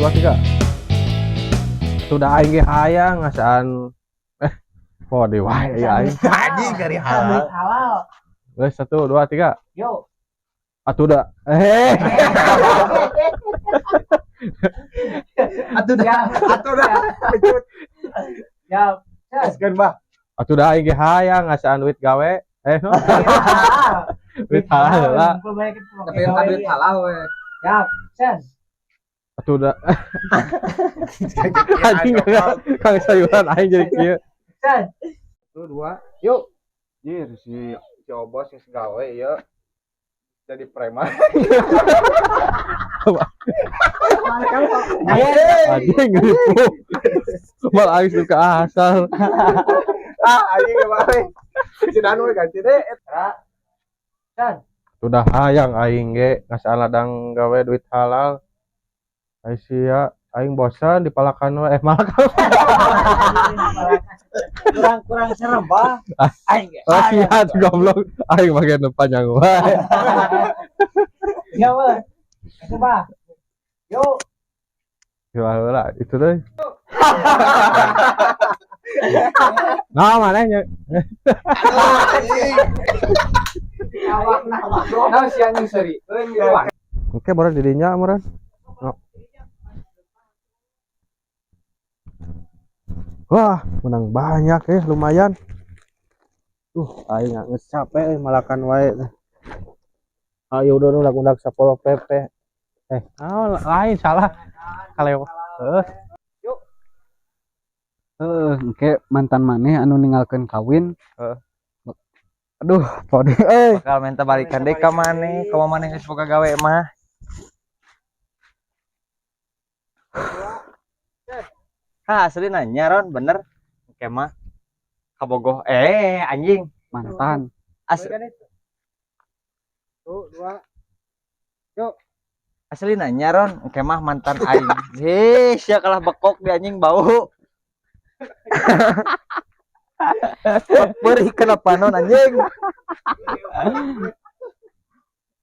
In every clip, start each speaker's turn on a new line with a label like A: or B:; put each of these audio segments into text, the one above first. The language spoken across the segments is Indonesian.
A: 2 3. Sudah aing ge hayang ngasaan oh di wae ya aing.
B: Anjing dari halal.
A: Geus 1 2 3.
C: Yuk.
A: Atuh da.
B: Atuh dah.
C: Ya.
B: Gaskeun bah.
A: Atuh da aing ge hayang ngasaan duit gawe. Duit halal lah.
B: Tapi kan duit halal we.
C: Ya, sen.
A: Atuh da. Anjing kang sayuran aing jadi kieu.
C: Sen.
B: 1 2. Yuk. Jir si Obos geus gawe ieu. Jadi preman.
A: Anjing nipu. Mal aing suka asal.
B: Anjing kemarin. Si Danu ganti deh.
C: Sen.
A: Sudah hayang aing ge ngasaan ladang gawe duit halal. Ai sia aing bosan dipalakan we malakan.
C: Kurang serem, Bah. Aing.
A: Sia goblok aing bagian panjang wae.
C: Ya, Bah. Coba. Yuk.
A: Jual lah itu deh. Nah mana nya?
C: Nah, si anjing seri.
A: Oke baru didinya amuran. Wah, menang banyak lumayan. Aing nggak capek malakan wae. Ayo udah nulak sapol PP. Lain salah. Kaleo.
C: Yuk.
D: Engke mantan maneh anu ninggalkeun kawin.
A: Aduh, pode
B: Bakal minta balikan deh ka maneh, ka maneh geus boga gawe mah. Asli nanya Ron, bener. Oke mah. Kabogoh. Anjing.
D: Mantan.
C: Tuh, 2.
B: Asli nanya Ron, oke mah mantan aing. Sia kalah bekok di anjing bau. Beri kenapa non anjing?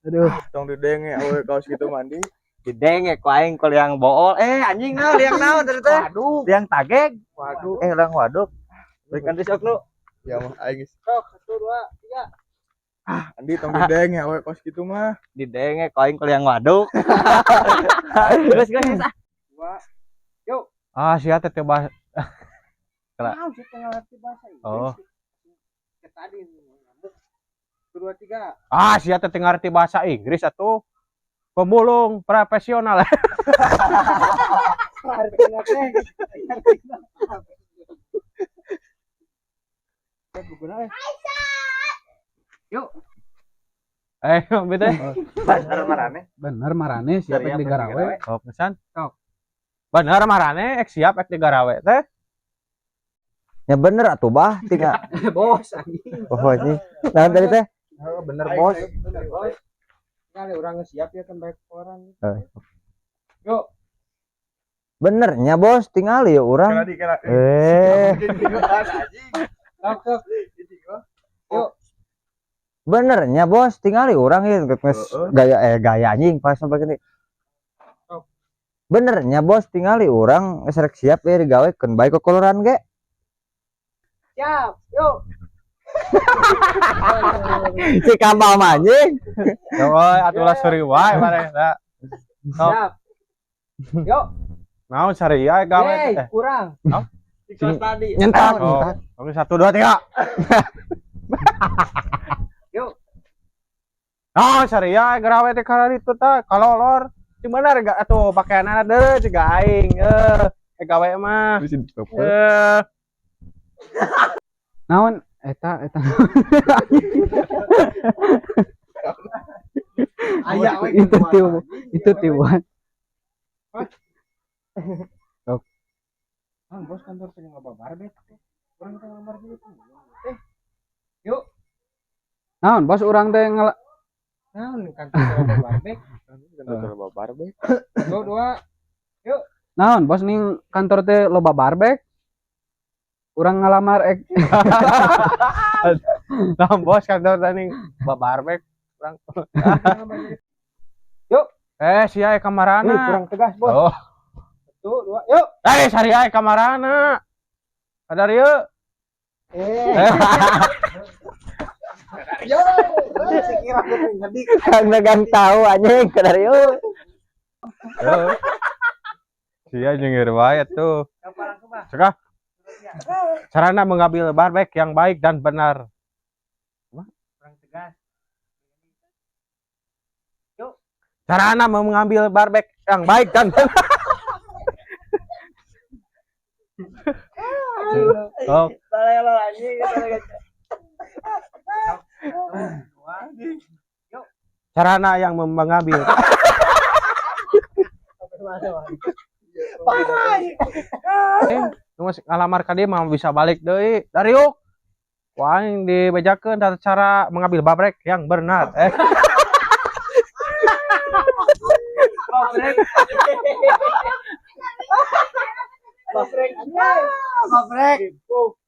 A: Aduh,
B: Tong didenge awe kaos gitu mandi. Didenge ku aing ku liang bool. Anjing naon liang naon dari teh?
C: Waduh.
B: Liang tageg.
C: Waduh.
B: Liang waduk. Berikan disok lu.
E: Ya mah aing
C: Sok, 1 2 3.
E: Andi tong dideng ya we kos gitu mah.
B: Didenge ku aing ku liang waduk. Geus.
C: 2.
A: sia teh bahas.
C: Tahu sih tengah ngerti bahasa Inggris.
A: Oh.
C: Kayak tadi nyambung. 2 3.
A: Sia teh ngarti bahasa Inggris atuh. Pemulung profesional.
C: Artinya teh. Yuk.
A: Beda.
B: Bener marane.
D: Bener marane siap di garawe.
A: Oh, pesan. Bener marane siap digarawe teh.
B: Ya bener atuh bah, tinggal.
C: Bos anjing.
B: Oh anjing. Nah tadi teh.
C: Bener bos. Kali orang siap ya kan baik orang. Yuk.
B: Benernya bos, tinggal ya orang.
C: Sok. Yuk.
B: Benernya bos, tinggal ya orang ya gaya anjing pas sampai gini. Benernya bos, tinggal ya orang ngeserek siap ya digawekeun baik ke koloran ge.
C: Siap. Yuk.
B: Si kabal anjing.
A: Coy, atulah suri wae mare da.
C: Siap. Yuk.
A: Naon saria gawe teh.
C: Kurang.
A: Sing
C: tadi.
B: Nyentak.
A: Oke 1 2 3.
C: Yuk.
A: Saria gawe teh kana ditu tah kalolor. Cing bener gak atuh pakaianana deui ciga aing. Gawe mah.
D: Naon eta
C: Aya
D: itu tiwan.
C: Bos kantor teh ngababar deh. Orang teh ngabar dulu. Yuk.
D: Naon bos urang teh
C: Naon kantor ngababar deh.
E: Barbek.
C: 2.
D: naon bos ning kantor teh loba barbek. Urang ngalamar
A: Nah, bos kantor tadi barbek kurang.
C: Yuk.
A: Sia kamarana.
C: Kurang tegas, Bos.
A: Oh.
C: 1, 2, yuk.
A: Sari ae kamarana. Sadar yuk.
C: Yo. Sekira ngedik.
D: Kang dagang tahu anjing kadar yuk.
A: Sia nyengir wae tuh.
C: Kapan mah?
A: Cekah. Sarana mengambil barbek yang baik dan benar.
C: Kurang tegas.
A: Sarana mengambil barbek yang baik dan benar. Oh,
C: Balelo anjing.
A: sarana yang mengambil Mas ngalamar ka dia mah bisa balik deui. Dariuk. Wah, yang dibejakeun cara mengambil babrek yang benar.
C: Babrek.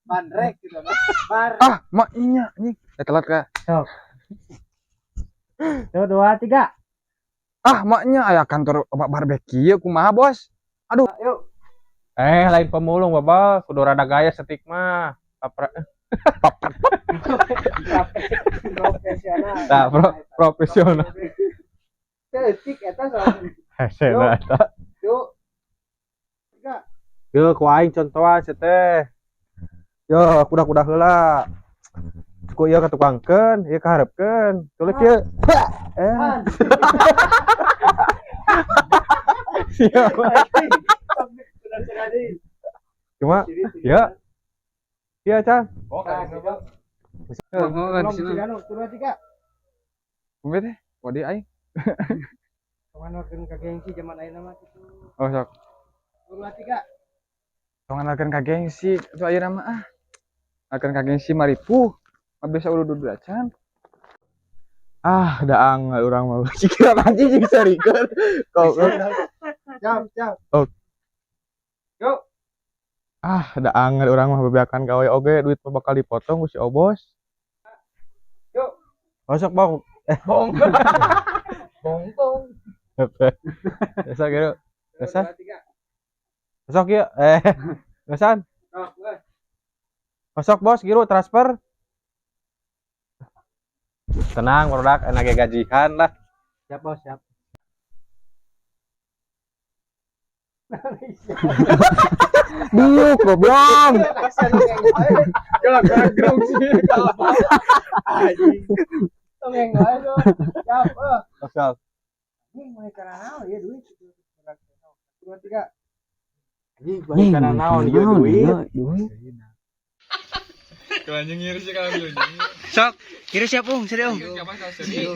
C: Bandrek gitu. Bar.
E: Maknya anjing. Telat ka.
C: Tuh 2, 3.
E: Maknya aya kantor barbecue kumaha, Bos?
C: Yuk.
A: Lain pemulung Bapak, kudu rada gaya setik mah.
C: Profesional.
A: Nah, profesional.
C: Cetik eta soalnya.
A: Hesena eta.
C: Yuk.
A: Yeuh, ku aing contohan sia teh. Yo, kuda-kuda heula. Ku ieu katukangkeun, ieu kaharepkeun. Tulis ieu. Siap. Cuma ya. Iya, Chan.
E: Kumbe teh, wadi aing.
C: Penganokeun ka gengsi zaman ayeuna mah kitu.
E: Oh, sok.
C: 2, 3.
E: Tonganakeun ka gengsi, itu ayeuna mah ah. Akeun ka gengsi maripuh. Bisa udah acan. Daang urang mah. Cikiran anjing jeung sarikeun. Kau.
C: Jam.
E: Oh.
C: Yuk.
E: Daang urang mah bebeakan gawe oge duit mah bakal dipotong ku si Obos.
C: Yuk.
A: Masuk, Bang.
C: Bongkong.
A: Biasa gitu. Biasa.
C: 2, 3.
A: Masuk ya. Gasan. Masuk, Bos, giru transfer. Tenang, produk enak gajian lah.
C: Siap, Bos, siap.
D: Diuk goblok.
E: Gagrong sih.
C: Tongeng wae do. Siap,
A: Masuk.
C: Anjing mulai kana naon ya duit. 2, 3.
D: Anjing kana naon ieu duit.
E: Tuh anjing ngiris sih kalau anjing.
D: Sok, kira siap Ung, serius.
E: Siapa sih?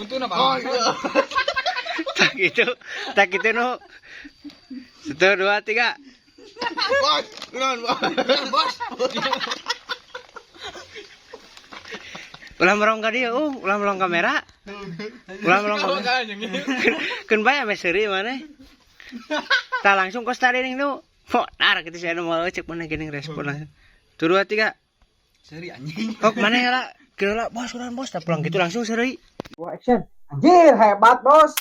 E: Untuk apa?
D: Tak gitu no. 1, 2, 3.
E: Bos, bos.
D: Ulah merong ka dieu, ulah merong kamera. Ulah merong kamera. Keun bae ame seuri maneh. Tah langsung kos tadi ning nu. Dar kitu saya nu mau cek mana geuning respon. 1, 2, 3.
E: Seuri anjing.
D: Kok maneh lah. Kira lah bos, udah bos, tak pulang gitu langsung seuri.
C: Action. Anjir, hebat, Bos.